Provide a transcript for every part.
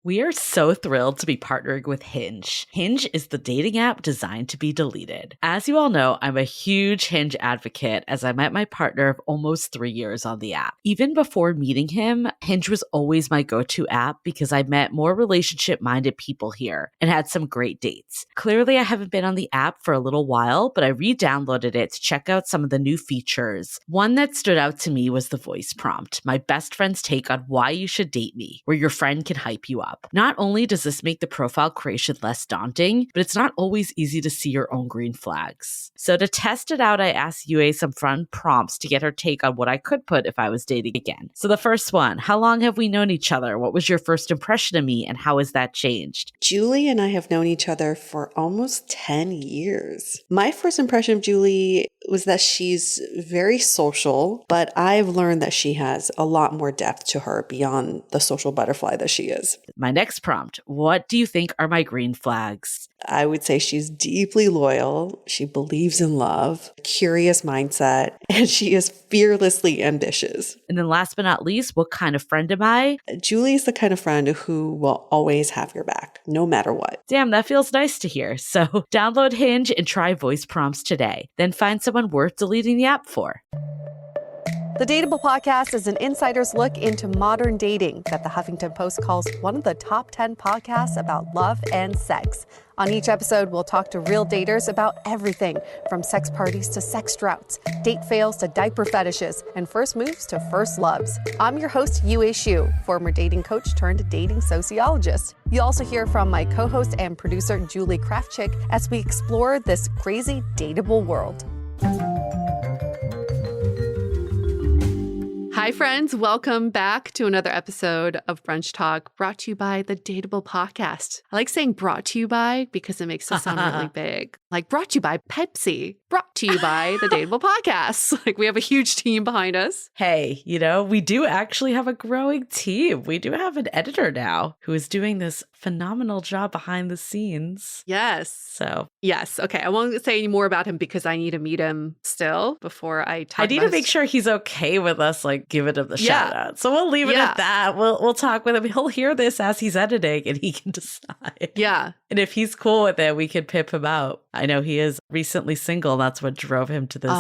We are so thrilled to be partnering with Hinge. Hinge is the dating app designed to be deleted. As you all know, I'm a huge Hinge advocate as I met my partner of almost 3 years on the app. Even before meeting him, Hinge was always my go-to app because I met more relationship-minded people here and had some great dates. Clearly, I haven't been on the app for a little while, but I re-downloaded it to check out some of the new features. One that stood out to me was the voice prompt, my best friend's take on why you should date me, where your friend can hype you up. Not only does this make the profile creation less daunting, but it's not always easy to see your own green flags. So to test it out, I asked Yue some fun prompts to get her take on what I could put if I was dating again. So the first one, how long have we known each other? What was your first impression of me and how has that changed? Julie and I have known each other for almost 10 years. My first impression of Julie was that she's very social, but I've learned that she has a lot more depth to her beyond the social butterfly that she is. My next prompt, what do you think are my green flags? I would say she's deeply loyal. She believes in love, curious mindset, and she is fearlessly ambitious. And then last but not least, what kind of friend am I? Julie is the kind of friend who will always have your back, no matter what. Damn, that feels nice to hear. So download Hinge and try voice prompts today. Then find someone worth deleting the app for. The Dateable podcast is an insider's look into modern dating that the Huffington Post calls one of the top 10 podcasts about love and sex. On each episode, we'll talk to real daters about everything from sex parties to sex droughts, date fails to diaper fetishes, and first moves to first loves. I'm your host, Yue Xu, former dating coach turned dating sociologist. You'll also hear from my co-host and producer, Julie Krafchick, as we explore this crazy dateable world. Hi, friends. Welcome back to another episode of Brunch Talk, brought to you by the Dateable podcast. I like saying brought to you by because it makes it sound really big. Like brought to you by Pepsi, brought to you by the Dateable podcast. Like we have a huge team behind us. Hey, we do actually have a growing team. We do have an editor now who is doing this phenomenal job behind the scenes. Yes. Yes. Okay. I won't say any more about him because I need to meet him still before I talk. I need to make sure he's okay with us, giving him the shout out. So we'll leave it at that. We'll talk with him. He'll hear this as he's editing and he can decide. Yeah. And if he's cool with it, we could pip him out. I know he is recently single. That's what drove him to this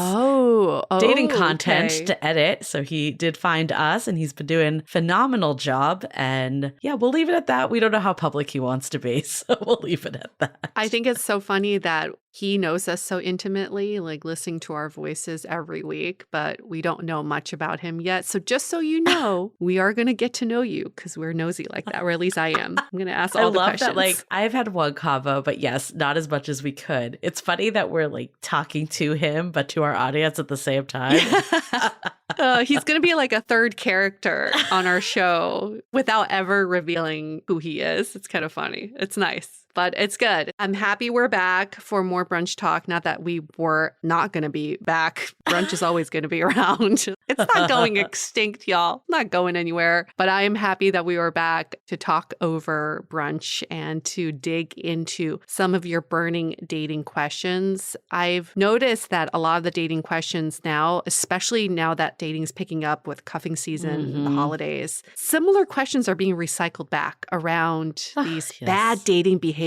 dating content to edit. So he did find us and he's been doing a phenomenal job. And yeah, we'll leave it at that. We don't know how public he wants to be. So we'll leave it at that. I think it's so funny that he knows us so intimately, listening to our voices every week, but we don't know much about him yet. So just so you know, we are going to get to know you because we're nosy like that, or at least I am. I'm going to ask all the questions. I love that, I've had one convo, but yes, not as much as we could. It's funny that we're talking to him, but to our audience at the same time. He's going to be like a third character on our show without ever revealing who he is. It's kind of funny. It's nice. But it's good. I'm happy we're back for more Brunch Talk. Not that we were not going to be back. Brunch is always going to be around. It's not going extinct, y'all. Not going anywhere. But I am happy that we were back to talk over brunch and to dig into some of your burning dating questions. I've noticed that a lot of the dating questions now, especially now that dating's picking up with cuffing season, the holidays, similar questions are being recycled back around these bad dating behaviors.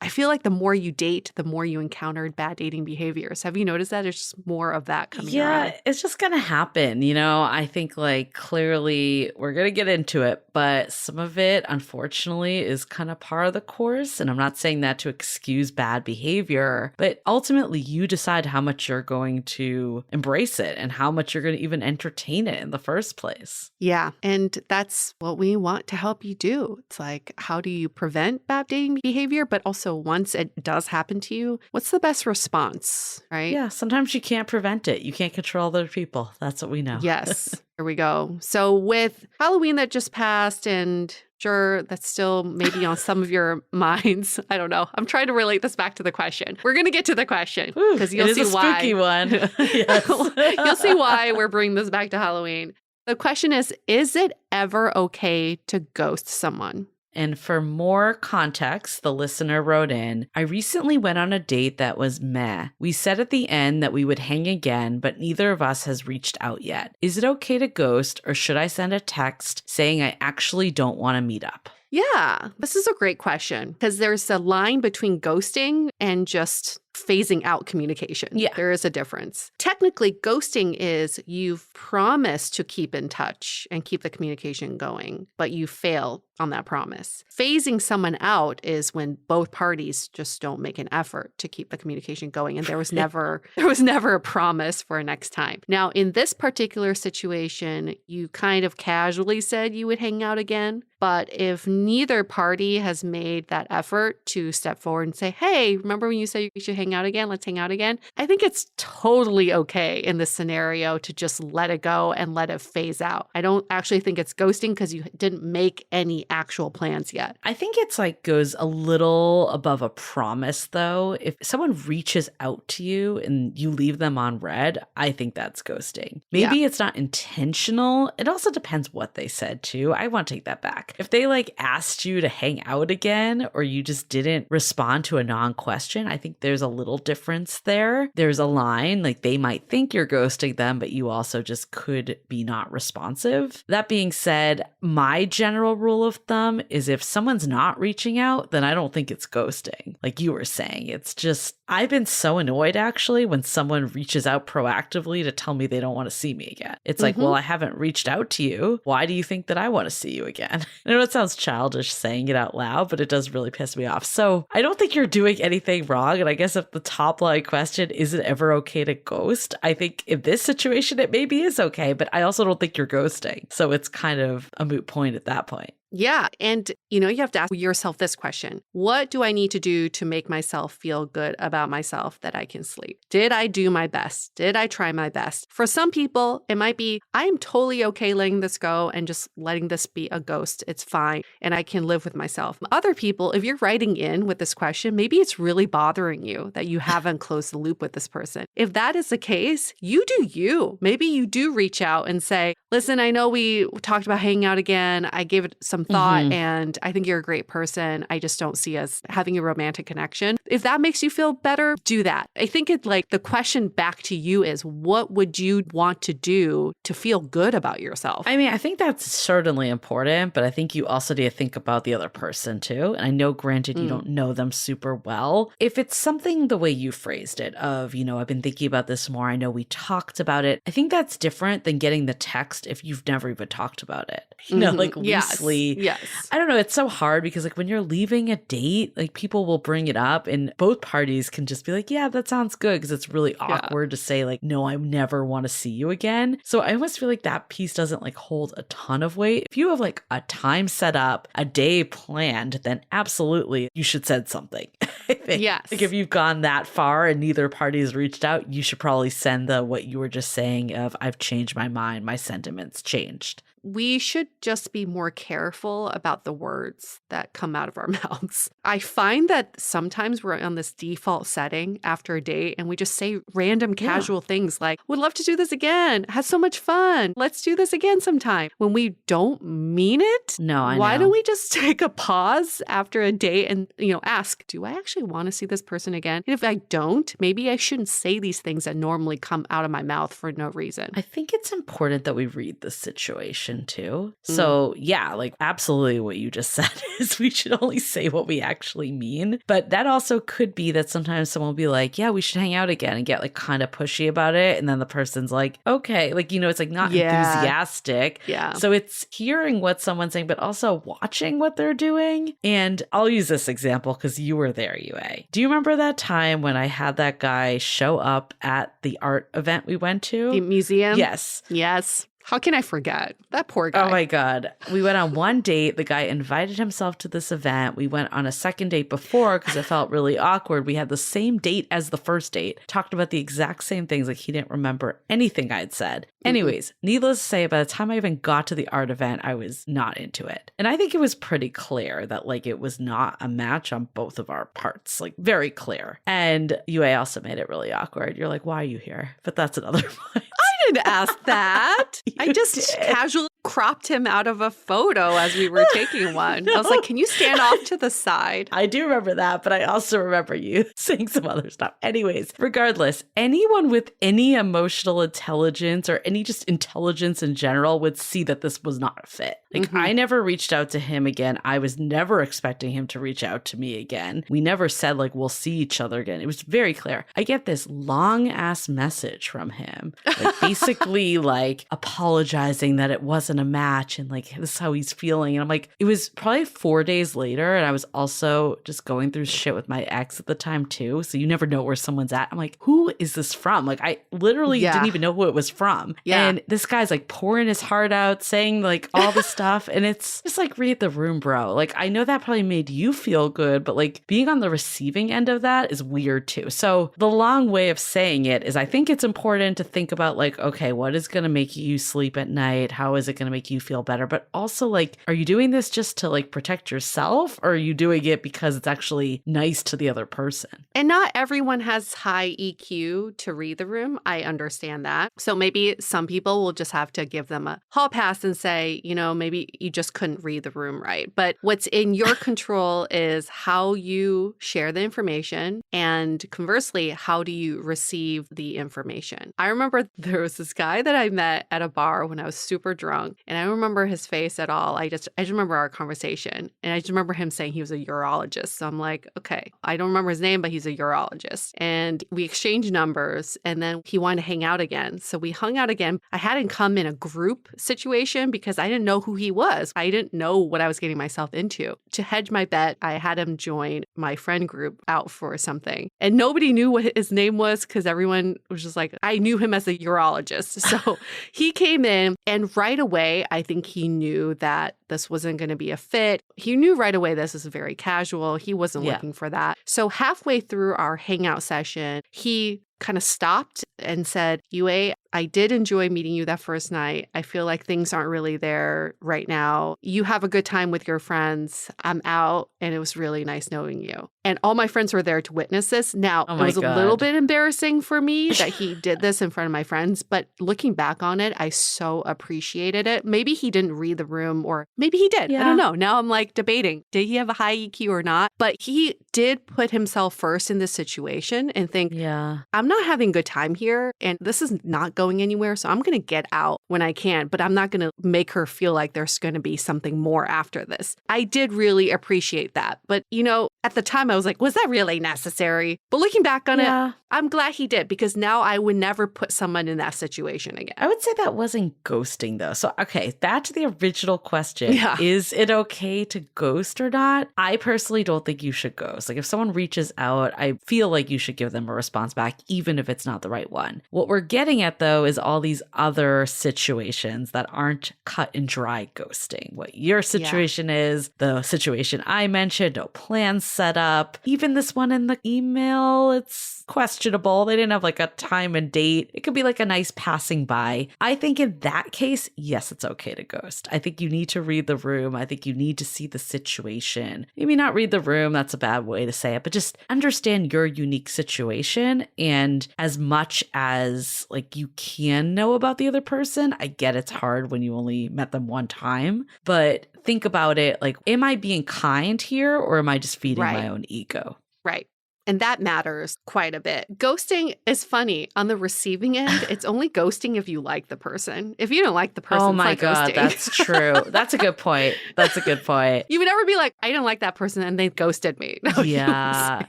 I feel like the more you date, the more you encountered bad dating behaviors. Have you noticed that? There's just more of that coming around. It's just going to happen. I think clearly we're going to get into it, but some of it, unfortunately, is kind of par of the course. And I'm not saying that to excuse bad behavior, but ultimately you decide how much you're going to embrace it and how much you're going to even entertain it in the first place. Yeah. And that's what we want to help you do. It's how do you prevent bad dating behavior? But also once it does happen to you, what's the best response, right? Yeah, sometimes you can't prevent it. You can't control other people. That's what we know. Yes, here we go. So with Halloween that just passed, and sure, that's still maybe on some of your minds. I don't know. I'm trying to relate this back to the question. We're going to get to the question because you'll see why. Spooky one. You'll see why we're bringing this back to Halloween. The question is it ever okay to ghost someone? And for more context, the listener wrote in, I recently went on a date that was meh. We said at the end that we would hang again, but neither of us has reached out yet. Is it okay to ghost, or should I send a text saying I actually don't want to meet up? Yeah, this is a great question because there's a line between ghosting and just phasing out communication. Yeah. There is a difference. Technically, ghosting is you've promised to keep in touch and keep the communication going, but you fail on that promise. Phasing someone out is when both parties just don't make an effort to keep the communication going, and there was never a promise for a next time. Now, in this particular situation, you kind of casually said you would hang out again, but if neither party has made that effort to step forward and say, hey, remember when you said we should hang out again? Let's hang out again. I think it's totally okay in this scenario to just let it go and let it phase out. I don't actually think it's ghosting because you didn't make any actual plans yet. I think it's like goes a little above a promise though. If someone reaches out to you and you leave them on red, I think that's ghosting. Maybe it's not intentional. It also depends what they said too. I want to take that back. If they like asked you to hang out again or you just didn't respond to a non-question, I think there's a little difference there. There's a line, like they might think you're ghosting them, but you also just could be not responsive. That being said, my general rule of thumb is if someone's not reaching out, then I don't think it's ghosting. Like you were saying, it's just, I've been so annoyed actually when someone reaches out proactively to tell me they don't want to see me again. It's like, well, I haven't reached out to you. Why do you think that I want to see you again? I know it sounds childish saying it out loud, but it does really piss me off. So I don't think you're doing anything wrong. And I guess if the top line question, is it ever okay to ghost? I think in this situation, it maybe is okay, but I also don't think you're ghosting. So it's kind of a moot point at that point. Yeah. And, you have to ask yourself this question. What do I need to do to make myself feel good about myself that I can sleep? Did I do my best? Did I try my best? For some people, it might be, I'm totally okay letting this go and just letting this be a ghost. It's fine. And I can live with myself. Other people, if you're writing in with this question, maybe it's really bothering you that you haven't closed the loop with this person. If that is the case, you do you. Maybe you do reach out and say, listen, I know we talked about hanging out again. I gave it some thought and I think you're a great person. I just don't see us having a romantic connection. If that makes you feel better, do that. I think it's like the question back to you is what would you want to do to feel good about yourself? I mean, I think that's certainly important, but I think you also need to think about the other person too. And I know, granted, you don't know them super well. If it's something the way you phrased it of, I've been thinking about this more. I know we talked about it. I think that's different than getting the text if you've never even talked about it. Like loosely. Yes. I don't know. It's so hard because like when you're leaving a date, like people will bring it up and both parties can just be like, yeah, that sounds good. Because it's really awkward to say like, no, I never want to see you again. So I almost feel like that piece doesn't like hold a ton of weight. If you have like a time set up, a day planned, then absolutely you should send something. I think. Yes. Like if you've gone that far and neither party's reached out, you should probably send what you were just saying of I've changed my mind, my sentiments changed. We should just be more careful about the words that come out of our mouths. I find that sometimes we're on this default setting after a date and we just say random casual things like, would love to do this again. Had so much fun. Let's do this again sometime. When we don't mean it, why don't we just take a pause after a date and, ask, do I actually want to see this person again? And if I don't, maybe I shouldn't say these things that normally come out of my mouth for no reason. I think it's important that we read the situation too. So yeah, like absolutely what you just said is we should only say what we actually mean. But that also could be that sometimes someone will be like, yeah, we should hang out again and get like kind of pushy about it. And then the person's like, okay, like, it's like not enthusiastic. Yeah. So it's hearing what someone's saying, but also watching what they're doing. And I'll use this example because you were there, Yue. Do you remember that time when I had that guy show up at the art event we went to? The museum? Yes. Yes. How can I forget? That poor guy. Oh my God. We went on one date. The guy invited himself to this event. We went on a second date before because it felt really awkward. We had the same date as the first date, talked about the exact same things. Like he didn't remember anything I'd said. Anyways, needless to say, by the time I even got to the art event, I was not into it. And I think it was pretty clear that like it was not a match on both of our parts, like very clear. And Yue also made it really awkward. You're like, why are you here? But that's another point. I didn't ask that. I just casually cropped him out of a photo as we were taking one. No. I was like, can you stand off to the side? I do remember that, but I also remember you saying some other stuff. Anyways, regardless, anyone with any emotional intelligence or any just intelligence in general would see that this was not a fit. Like, I never reached out to him again. I was never expecting him to reach out to me again. We never said, like, we'll see each other again. It was very clear. I get this long ass message from him, like, basically, like, apologizing that it wasn't a match and, like, this is how he's feeling. And I'm like, it was probably 4 days later. And I was also just going through shit with my ex at the time, too. So you never know where someone's at. I'm like, who is this from? Like, I literally didn't even know who it was from. Yeah. And this guy's like pouring his heart out, saying like all this stuff. And it's just like, read the room, bro. Like, I know that probably made you feel good, but like being on the receiving end of that is weird too. So the long way of saying it is I think it's important to think about like, okay, what is going to make you sleep at night? How is it going to make you feel better? But also like, are you doing this just to like protect yourself, or are you doing it because it's actually nice to the other person? And not everyone has high EQ to read the room. I understand that. So maybe some people will just have to give them a hall pass and say, you know, maybe you just couldn't read the room right. But what's in your control is how you share the information, and conversely, how do you receive the information? I remember there was this guy that I met at a bar when I was super drunk, and I don't remember his face at all. I just remember our conversation, and I just remember him saying he was a urologist. So I'm like, okay, I don't remember his name, but he's a urologist. And we exchanged numbers, and then he wanted to hang out again. So we hung out again. I had him come in a group situation because I didn't know who he was. I didn't know what I was getting myself into. To hedge my bet, I had him join my friend group out for something. And nobody knew what his name was because everyone was just like, I knew him as a urologist. So he came in, and right away, I think he knew that this wasn't going to be a fit. He knew right away this is very casual. He wasn't looking for that. So halfway through our hangout session, he kind of stopped and said, Yue, I did enjoy meeting you that first night. I feel like things aren't really there right now. You have a good time with your friends. I'm out, and it was really nice knowing you. And all my friends were there to witness this. Now, it was a little bit embarrassing for me that he did this in front of my friends, but looking back on it, I so appreciated it. Maybe he didn't read the room, or maybe he did. I don't know. Now I'm like debating, did he have a high EQ or not? But he did put himself first in this situation and think, I'm not having a good time here, and this is not going anywhere, so I'm going to get out when I can, but I'm not going to make her feel like there's going to be something more after this. I did really appreciate that. But, you know, at the time I was like, was that really necessary? But looking back on it, I'm glad he did, because now I would never put someone in that situation again. I would say that wasn't ghosting though. So, okay, back to the original question. Is it okay to ghost or not? I personally don't think you should ghost. Like, if someone reaches out, I feel like you should give them a response back, even if it's not the right one. What we're getting at though is all these other situations that aren't cut and dry ghosting. What your situation is, the situation I mentioned, no plans set up. Even this one in the email, it's questionable. They didn't have like a time and date. It could be like a nice passing by. I think in that case, yes, it's okay to ghost. I think you need to read the room. I think you need to see the situation. Maybe not read the room, that's a bad way to say it, but just understand your unique situation. And as much as like you can know about the other person, I get it's hard when you only met them one time, but think about it like, am I being kind here, or am I just feeding my own ego? Right. And that matters quite a bit. Ghosting is funny. On the receiving end, it's only ghosting if you like the person. If you don't like the person, oh my it's not God, ghosting. That's true. That's a good point. That's a good point. You would never be like, I didn't like that person and they ghosted me. No, yeah.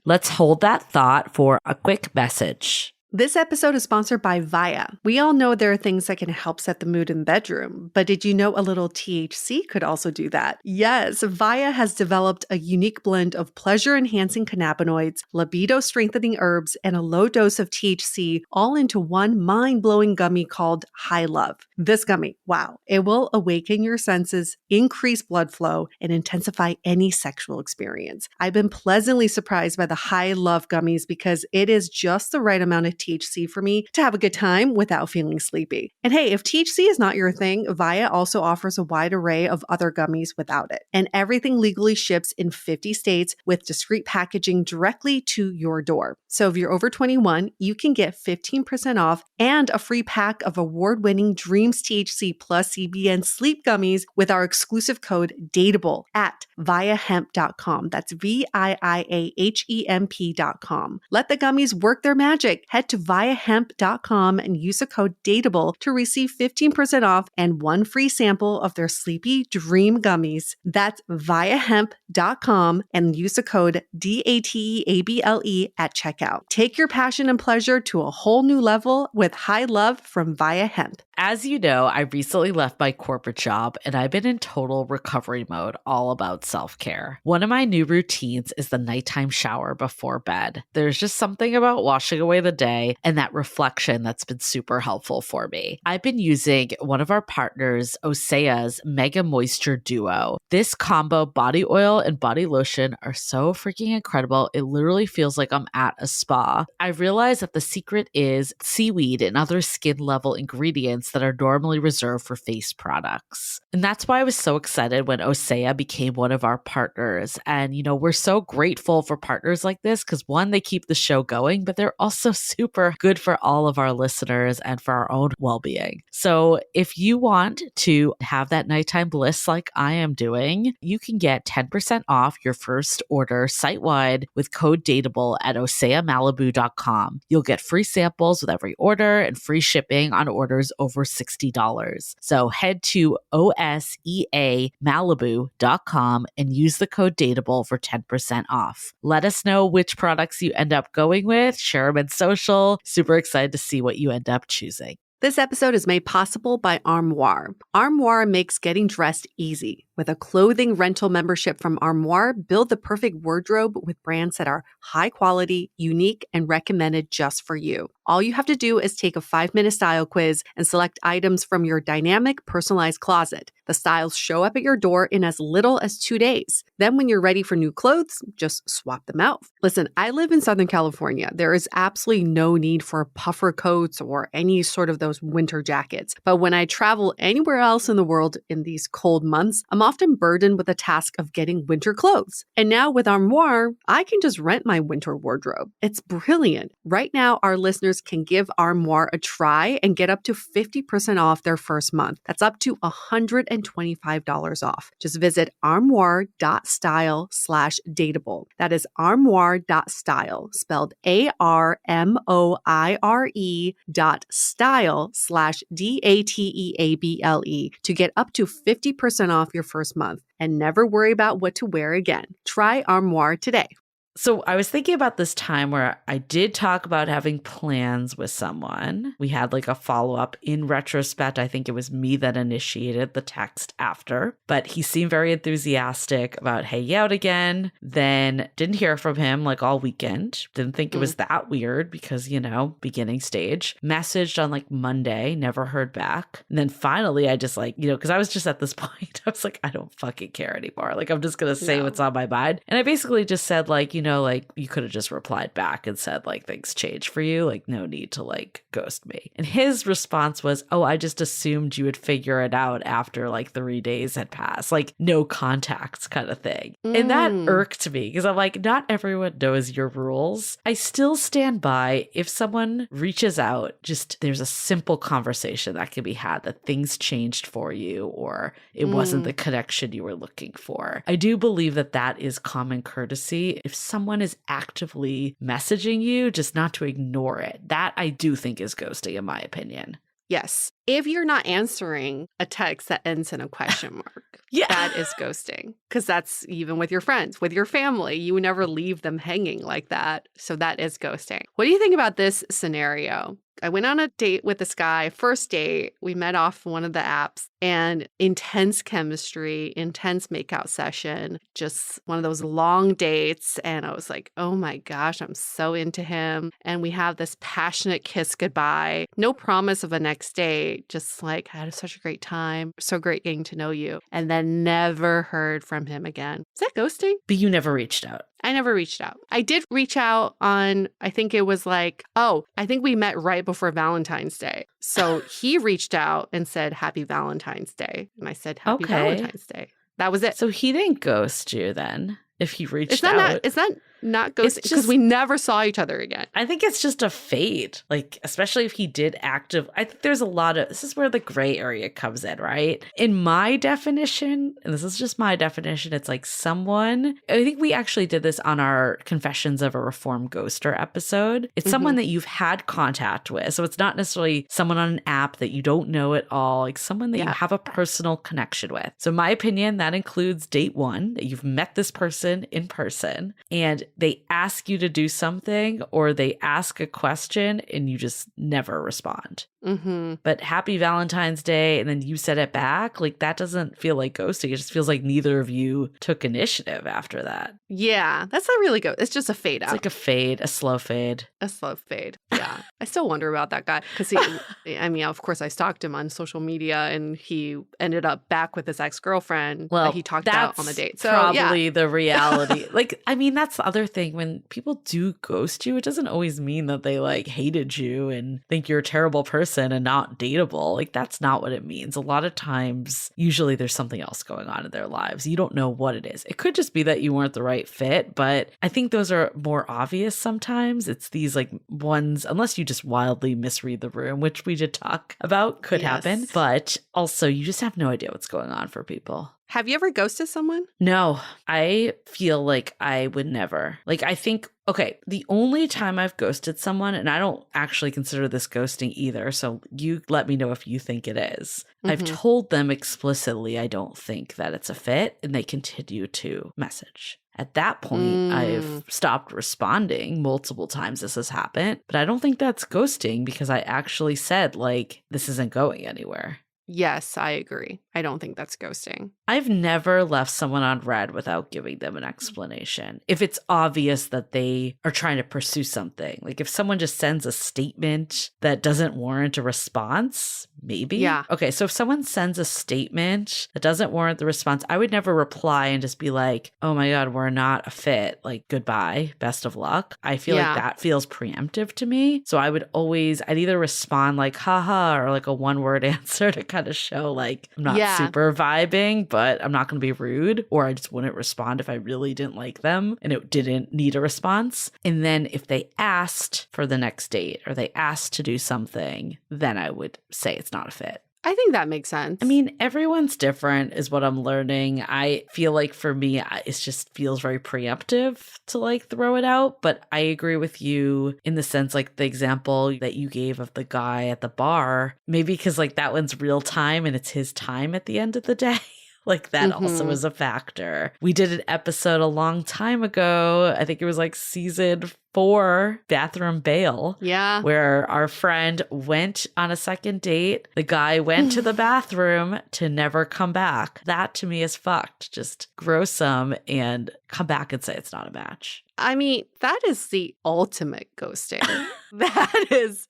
Let's hold that thought for a quick message. This episode is sponsored by Via. We all know there are things that can help set the mood in the bedroom, but did you know a little THC could also do that? Yes, Via has developed a unique blend of pleasure-enhancing cannabinoids, libido-strengthening herbs, and a low dose of THC all into one mind-blowing gummy called High Love. This gummy, wow, it will awaken your senses, increase blood flow, and intensify any sexual experience. I've been pleasantly surprised by the High Love gummies because it is just the right amount of THC for me to have a good time without feeling sleepy. And hey, if THC is not your thing, Via also offers a wide array of other gummies without it. And everything legally ships in 50 states with discreet packaging directly to your door. So if you're over 21, you can get 15% off and a free pack of award-winning Dreams THC plus CBN sleep gummies with our exclusive code DATEABLE at viahemp.com. That's VIIAHEMP.com. Let the gummies work their magic. Head to viahemp.com and use the code DATEABLE to receive 15% off and one free sample of their Sleepy Dream Gummies. That's viahemp.com and use the code DATEABLE at checkout. Take your passion and pleasure to a whole new level with High Love from Via Hemp. As you know, I recently left my corporate job and I've been in total recovery mode, all about self-care. One of my new routines is the nighttime shower before bed. There's just something about washing away the day and that reflection that's been super helpful for me. I've been using one of our partners, Osea's Mega Moisture Duo. This combo body oil and body lotion are so freaking incredible. It literally feels like I'm at a spa. I realized that the secret is seaweed and other skin level ingredients that are normally reserved for face products. And that's why I was so excited when Osea became one of our partners. And, you know, we're so grateful for partners like this because one, they keep the show going, but they're also super good for all of our listeners and for our own well-being. So if you want to have that nighttime bliss like I am doing, you can get 10% off your first order site-wide with code DATEABLE at oseamalibu.com. You'll get free samples with every order and free shipping on orders over $60. So head to oseamalibu.com and use the code DATEABLE for 10% off. Let us know which products you end up going with. Share them in social. Super excited to see what you end up choosing. This episode is made possible by Armoire. Armoire makes getting dressed easy. With a clothing rental membership from Armoire, build the perfect wardrobe with brands that are high quality, unique, and recommended just for you. All you have to do is take a 5-minute style quiz and select items from your dynamic, personalized closet. The styles show up at your door in as little as 2 days. Then when you're ready for new clothes, just swap them out. Listen, I live in Southern California. There is absolutely no need for puffer coats or any sort of those winter jackets. But when I travel anywhere else in the world in these cold months, I'm often burdened with the task of getting winter clothes. And now with Armoire, I can just rent my winter wardrobe. It's brilliant. Right now, our listeners can give Armoire a try and get up to 50% off their first month. That's up to $125 off. Just visit armoire.style/dateable. That is armoire.style, spelled ARMOIRE.style/DATEABLE to get up to 50% off your first month and never worry about what to wear again. Try Armoire today. So I was thinking about this time where I did talk about having plans with someone. We had like a follow-up. In retrospect, I think it was me that initiated the text after, but he seemed very enthusiastic about hanging out again. Then didn't hear from him like all weekend. Didn't think it was that weird because, you know, beginning stage. Messaged on like Monday, never heard back. And then finally I just like, you know, because I was just at this point, I was like, I don't fucking care anymore. Like I'm just going to say what's on my mind. And I basically just said like, you know, like you could have just replied back and said like things changed for you, like no need to like ghost me. And his response was, oh, I just assumed you would figure it out after like 3 days had passed, like no contacts kind of thing. And that irked me because I'm like, not everyone knows your rules. I still stand by if someone reaches out, just there's a simple conversation that can be had that things changed for you or it wasn't the connection you were looking for. I do believe that that is common courtesy. If someone is actively messaging you, just not to ignore it. That I do think is ghosting, in my opinion. Yes. If you're not answering a text that ends in a question mark, that is ghosting. Because that's even with your friends, with your family. You would never leave them hanging like that. So that is ghosting. What do you think about this scenario? I went on a date with this guy, first date. We met off one of the apps and intense chemistry, intense makeout session, just one of those long dates. And I was like, oh my gosh, I'm so into him. And we have this passionate kiss goodbye. No promise of a next date, just like I had such a great time. So great getting to know you. And then never heard from him again. Is that ghosting? But you never reached out. I never reached out. I did reach out on, I think it was like, oh, I think we met right before Valentine's Day. So he reached out and said, Happy Valentine's Day. And I said, Happy Valentine's Day. That was it. So he didn't ghost you then if he reached out. It's not not ghosting? Because we never saw each other again. I think it's just a fade. Like, especially if he did I think there's a lot of, this is where the gray area comes in, right? In my definition, and this is just my definition, it's like someone, I think we actually did this on our Confessions of a Reformed Ghoster episode. It's someone that you've had contact with. So it's not necessarily someone on an app that you don't know at all, like someone that you have a personal connection with. So in my opinion, that includes date one, that you've met this person in person and they ask you to do something or they ask a question and you just never respond. But happy Valentine's Day, and then you said it back. Like, that doesn't feel like ghosting. It just feels like neither of you took initiative after that. Yeah, that's not really good. It's just a fade out. It's like a fade, a slow fade. A slow fade. Yeah. I still wonder about that guy because of course, I stalked him on social media and he ended up back with his ex-girlfriend that he talked about on the date. So probably the reality. That's the other thing. When people do ghost you, it doesn't always mean that they like hated you and think you're a terrible person and not dateable. Like, that's not what it means. A lot of times, usually there's something else going on in their lives. You don't know what it is. It could just be that you weren't the right fit, but I think those are more obvious sometimes. It's these like ones, unless you just wildly misread the room, which we did talk about, could happen. But also, you just have no idea what's going on for people. Have you ever ghosted someone? No, I feel like I would never. Like, I think, okay, the only time I've ghosted someone, and I don't actually consider this ghosting either, so you let me know if you think it is. I've told them explicitly I don't think that it's a fit, and they continue to message. At that point, I've stopped responding multiple times this has happened, but I don't think that's ghosting because I actually said, like, this isn't going anywhere. Yes, I agree. I don't think that's ghosting. I've never left someone on red without giving them an explanation. If it's obvious that they are trying to pursue something, like if someone just sends a statement that doesn't warrant a response, maybe. Yeah. Okay, so if someone sends a statement that doesn't warrant the response, I would never reply and just be like, oh my God, we're not a fit. Like, goodbye, best of luck. I feel like that feels preemptive to me. So I'd either respond like, haha, or like a one-word answer to kind of show like I'm not super vibing, but I'm not going to be rude, or I just wouldn't respond if I really didn't like them and it didn't need a response. And then if they asked for the next date or they asked to do something, then I would say it's not a fit. I think that makes sense. I mean, everyone's different is what I'm learning. I feel like for me, it just feels very preemptive to like throw it out. But I agree with you in the sense, like the example that you gave of the guy at the bar, maybe because like that one's real time and it's his time at the end of the day. Like that also is a factor. We did an episode a long time ago. I think it was like season 4, Bathroom Bail. Yeah. Where our friend went on a second date. The guy went to the bathroom to never come back. That to me is fucked. Just grow some and come back and say it's not a match. I mean, that is the ultimate ghosting. that is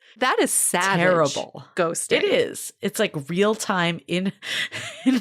savage. Terrible Ghosting. It is. It's like real time in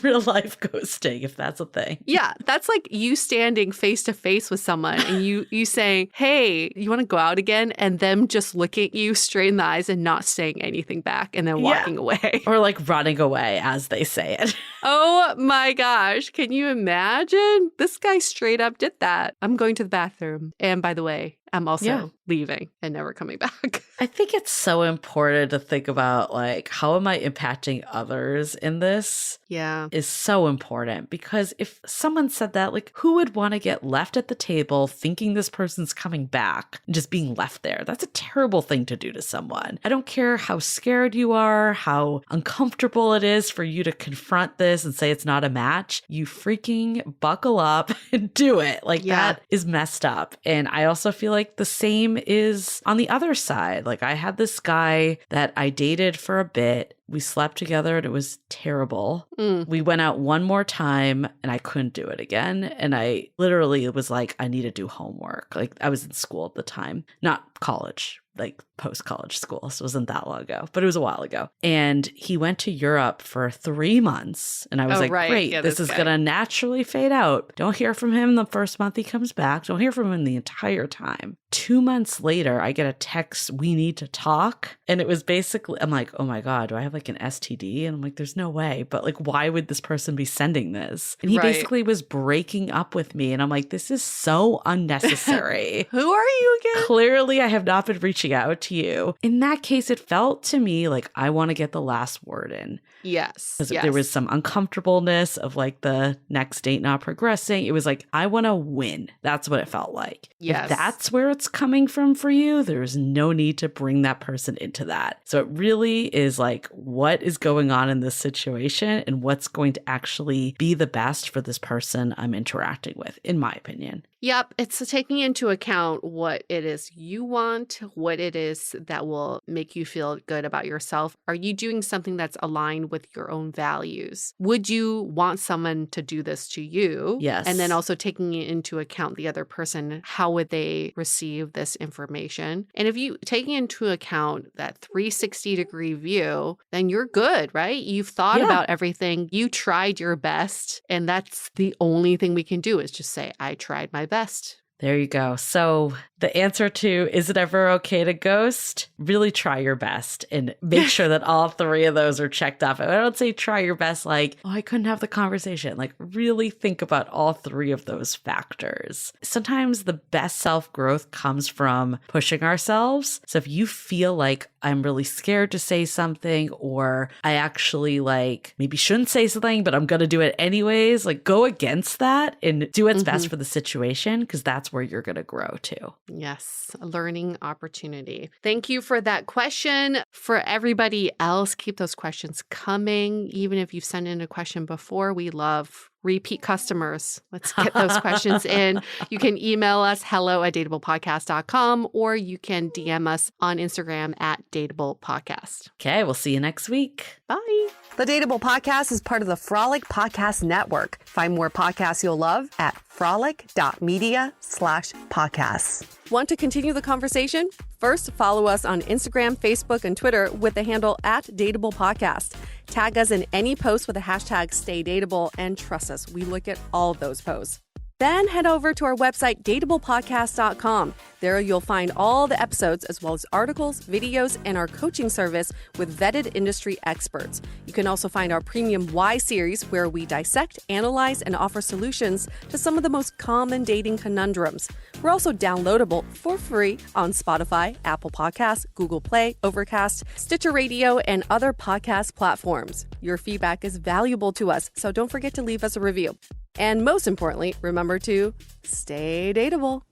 real life ghosting, if that's a thing. Yeah, that's like you standing face to face with someone and you saying, "Hey, you want to go out again?" and them just looking at you straight in the eyes and not saying anything back and then walking away. Or like running away as they say it. Oh my gosh, can you imagine? This guy straight up did that. I'm going to the bathroom. And by the way, I'm also leaving and never coming back. I think it's so important to think about like, how am I impacting others in this? Yeah. Is so important because if someone said that, like, who would want to get left at the table thinking this person's coming back and just being left there? That's a terrible thing to do to someone. I don't care how scared you are, how uncomfortable it is for you to confront this and say it's not a match. You freaking buckle up and do it. Like that is messed up. And I also feel like the same is on the other side. Like I had this guy that I dated for a bit. We slept together and it was terrible. We went out one more time and I couldn't do it again. And I literally was like, I need to do homework. Like I was in school at the time, not college, like post-college school. So it wasn't that long ago, but it was a while ago. And he went to Europe for 3 months. And I was great, this is going to naturally fade out. Don't hear from him the first month he comes back. Don't hear from him the entire time. 2 months later, I get a text, we need to talk. And it was basically, I'm like, oh my God, do I have like an STD? And I'm like, there's no way. But like, why would this person be sending this? And he basically was breaking up with me. And I'm like, this is so unnecessary. Who are you again? Clearly, I have not been reaching out to you. In that case, it felt to me like I want to get the last word in. Yes. Because there was some uncomfortableness of like the next date not progressing. It was like, I want to win. That's what it felt like. Yes. If that's where it's coming from for you, there's no need to bring that person into that. So it really is like, what is going on in this situation and what's going to actually be the best for this person I'm interacting with, in my opinion. Yep. It's taking into account what it is you want, what it is that will make you feel good about yourself. Are you doing something that's aligned with your own values? Would you want someone to do this to you? Yes. And then also taking into account the other person, how would they receive this information? And if you taking into account that 360-degree view, then you're good, right? You've thought about everything. You tried your best. And that's the only thing we can do is just say, I tried my best. There you go. So the answer to, is it ever okay to ghost? Really try your best and make sure that all three of those are checked off. I don't say try your best like, oh, I couldn't have the conversation. Like really think about all three of those factors. Sometimes the best self-growth comes from pushing ourselves. So if you feel like I'm really scared to say something, or I actually like maybe shouldn't say something, but I'm going to do it anyways, like go against that and do what's best for the situation, because that's where you're going to grow too. Yes, a learning opportunity. Thank you for that question. For everybody else, keep those questions coming. Even if you've sent in a question before, we love repeat customers. Let's get those questions in. You can email us hello@dateablepodcast.com, or you can DM us on Instagram @dateablepodcast. Okay, we'll see you next week. Bye. The Dateable Podcast is part of the Frolic Podcast Network. Find more podcasts you'll love at frolic.media/podcasts. Want to continue the conversation? First, follow us on Instagram, Facebook, and Twitter with the handle @DateablePodcast. Tag us in any post with the hashtag StayDateable, and trust us, we look at all of those posts. Then head over to our website, dateablepodcast.com. There you'll find all the episodes as well as articles, videos, and our coaching service with vetted industry experts. You can also find our premium Why series, where we dissect, analyze, and offer solutions to some of the most common dating conundrums. We're also downloadable for free on Spotify, Apple Podcasts, Google Play, Overcast, Stitcher Radio, and other podcast platforms. Your feedback is valuable to us, so don't forget to leave us a review. And most importantly, remember to stay dateable.